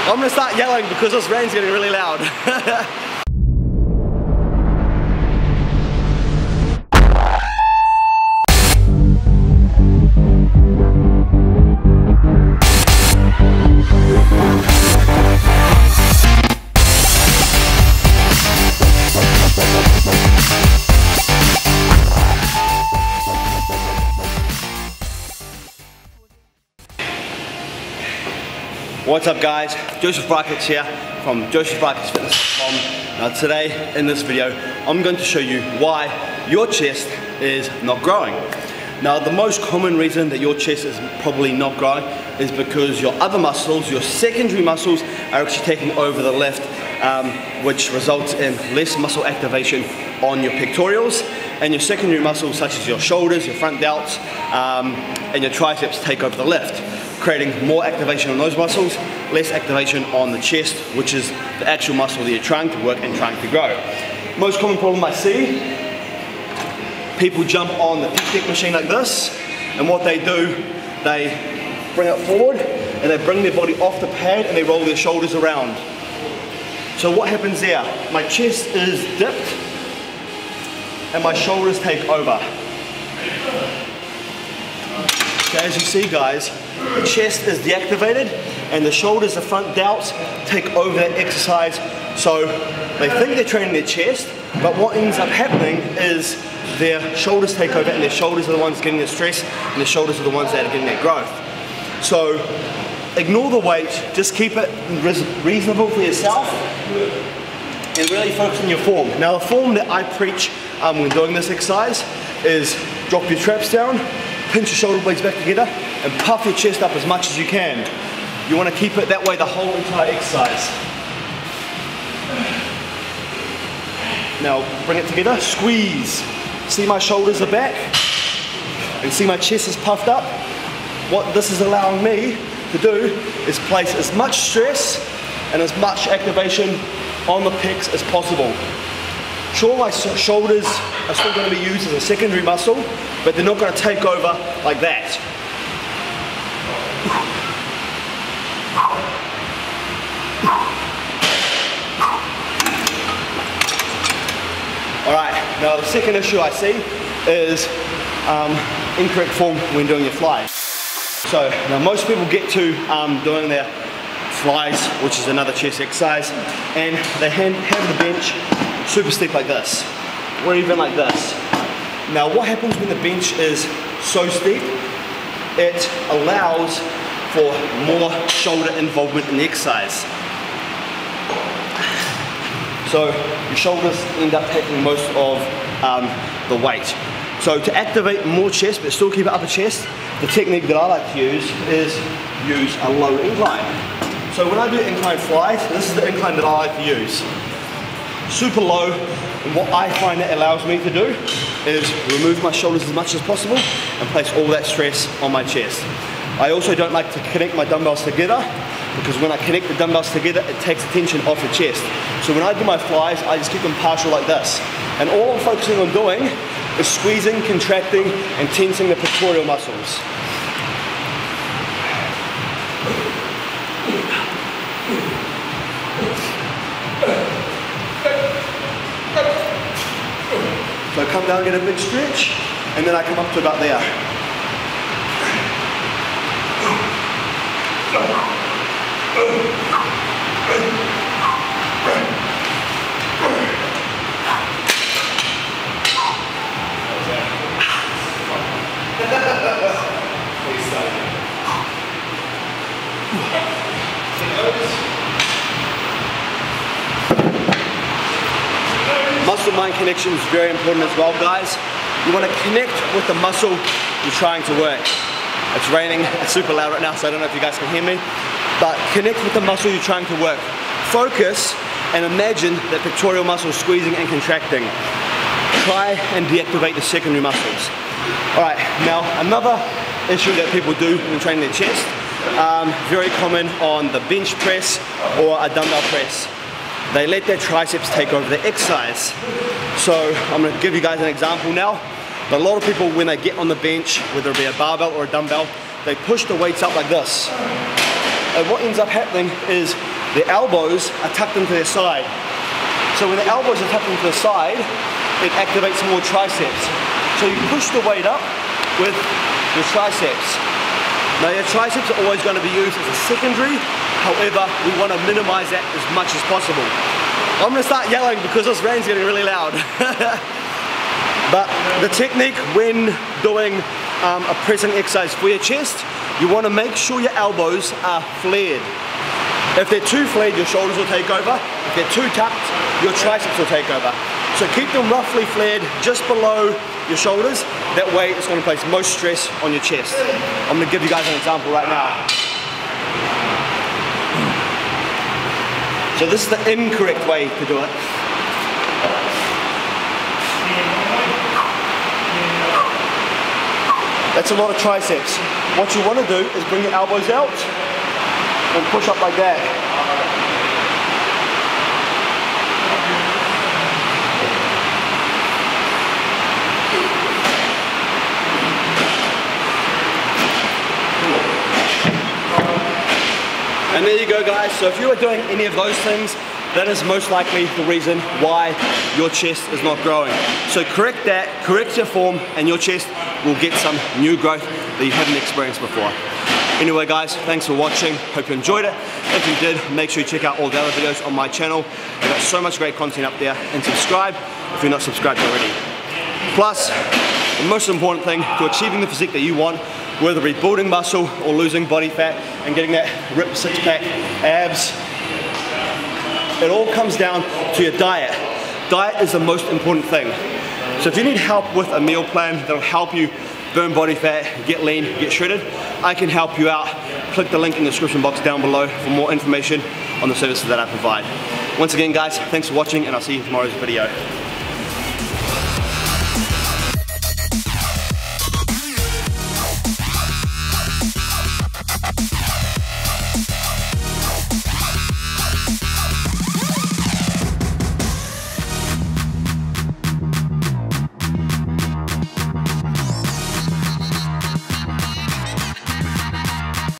I'm gonna start yelling because this rain's getting really loud. What's up guys, Joseph Brackets here from josephbracketsfitness.com. Now today in this video I'm going to show you why your chest is not growing. Now the most common reason that your chest is probably not growing is because your other muscles, your secondary muscles, are actually taking over the lift, which results in less muscle activation on your pectorals, and your secondary muscles such as your shoulders, your front delts, and your triceps take over the lift, creating more activation on those muscles, less activation on the chest, which is the actual muscle that you're trying to work and trying to grow. Most common problem I see, people jump on the pec machine like this, and what they do, they bring it forward and they bring their body off the pad and they roll their shoulders around. So what happens there? My chest is dipped and my shoulders take over. Okay, as you see guys, the chest is deactivated and the shoulders, the front delts, take over that exercise. So they think they're training their chest, but what ends up happening is their shoulders take over, and their shoulders are the ones getting the stress, and the shoulders are the ones that are getting that growth. So ignore the weight, just keep it reasonable for yourself and really focus on your form. Now the form that I preach when doing this exercise is drop your traps down, pinch your shoulder blades back together, and puff your chest up as much as you can. You want to keep it that way the whole entire exercise. Now bring it together, squeeze. See my shoulders are back, and see my chest is puffed up. What this is allowing me to do is place as much stress and as much activation on the pecs as possible. Sure, my shoulders are still going to be used as a secondary muscle, but they're not going to take over like that. Alright, now the second issue I see is incorrect form when doing your flies. So now most people get to doing their flies, which is another chest exercise, and they have the bench super steep like this, or even like this. Now what happens when the bench is so steep? It allows for more shoulder involvement in the exercise. So your shoulders end up taking most of the weight. So to activate more chest but still keep it upper chest, the technique that I like to use is use a low incline. So when I do incline flies, this is the incline that I like to use. Super low, and what I find that allows me to do is remove my shoulders as much as possible and place all that stress on my chest. I also don't like to connect my dumbbells together, because when I connect the dumbbells together, it takes the tension off the chest. So when I do my flies, I just keep them partial like this. And all I'm focusing on doing is squeezing, contracting, and tensing the pectoral muscles. So I come down, get a big stretch, and then I come up to about there. Muscle mind connection is very important as well, guys. You want to connect with the muscle you're trying to work. It's raining, it's super loud right now, so I don't know if you guys can hear me, but connect with the muscle you're trying to work. Focus and imagine that pectoral muscle squeezing and contracting. Try and deactivate the secondary muscles. Alright, now another issue that people do when training their chest, very common on the bench press or a dumbbell press. They let their triceps take over the exercise. So I'm going to give you guys an example now. But a lot of people, when they get on the bench, whether it be a barbell or a dumbbell, they push the weights up like this. And what ends up happening is the elbows are tucked into their side. So when the elbows are tucked into the side, it activates more triceps. So you push the weight up with your triceps. Now your triceps are always going to be used as a secondary, however, we want to minimize that as much as possible. I'm going to start yelling because this rain's getting really loud. But the technique when doing a pressing exercise for your chest, you want to make sure your elbows are flared. If they're too flared, your shoulders will take over. If they're too tucked, your triceps will take over. So keep them roughly flared just below your shoulders. That way it's going to place most stress on your chest. I'm going to give you guys an example right now. So this is the incorrect way to do it. That's a lot of triceps. What you want to do is bring your elbows out and push up like that. And there you go, guys. So if you are doing any of those things, that is most likely the reason why your chest is not growing. So correct that, correct your form, and your chest will get some new growth that you haven't experienced before. Anyway guys, thanks for watching. Hope you enjoyed it. If you did, make sure you check out all the other videos on my channel. I've got so much great content up there, and subscribe if you're not subscribed already. Plus, the most important thing to achieving the physique that you want, whether it be building muscle or losing body fat and getting that ripped six-pack abs, it all comes down to your diet. Diet is the most important thing. So if you need help with a meal plan that'll help you burn body fat, get lean, get shredded, I can help you out. Click the link in the description box down below for more information on the services that I provide. Once again guys, thanks for watching, and I'll see you in tomorrow's video.